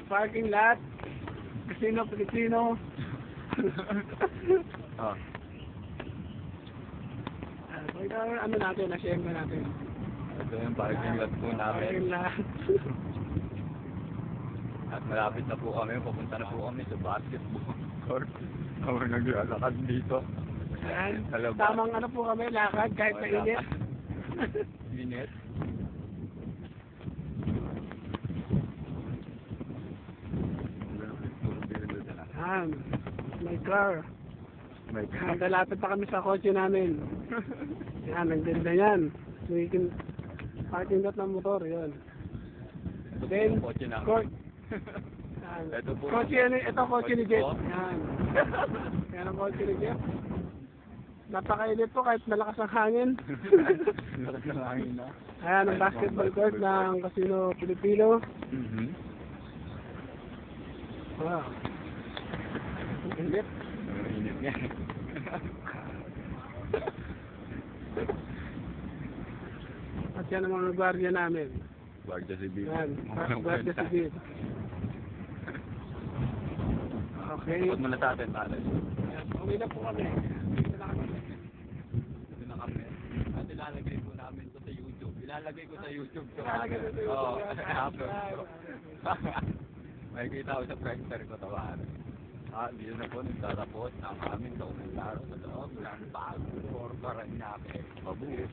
parking lot. Casino Filipino. Oh. Ano natin, na-share na natin. Ito yung parking lot po namin. Parking lot. At malapit na po kami, papunta na po kami sa basketball court. Kami naglalakad dito. Ayan. Tamang ano po kami, lakad kahit mainit. Minute. Ayan. My car. Naglalapit pa kami sa kotse namin. Yan, ang ganda yan. Making parking lot ng motor, yun. Then, court. Ito po. Ito kotse ni Jeff. Yan. Yan ang kotse ni Jeff. Napakainit po kahit malakas ang hangin. Malakas ng hangin na. Ayan, ang basketball court ng Casino Filipino. Wow. Ang init. Init nga. At yan ang mga gwardiya namin. Guardia Civil. Yan, Guardia Civil. Okay. Ikot muna sa atin, pare. Uwi na po kami. Dito na kami. Dito na kami. At ilalagay po namin ito sa YouTube. Ilalagay ko sa YouTube. Ilalagay ko sa YouTube. Oo. May kita ko sa pranker ko tawaan. Dito na po nagtatapos ang aming dokumentaro sa loob ng Bago Corporan namin. Mabuhay.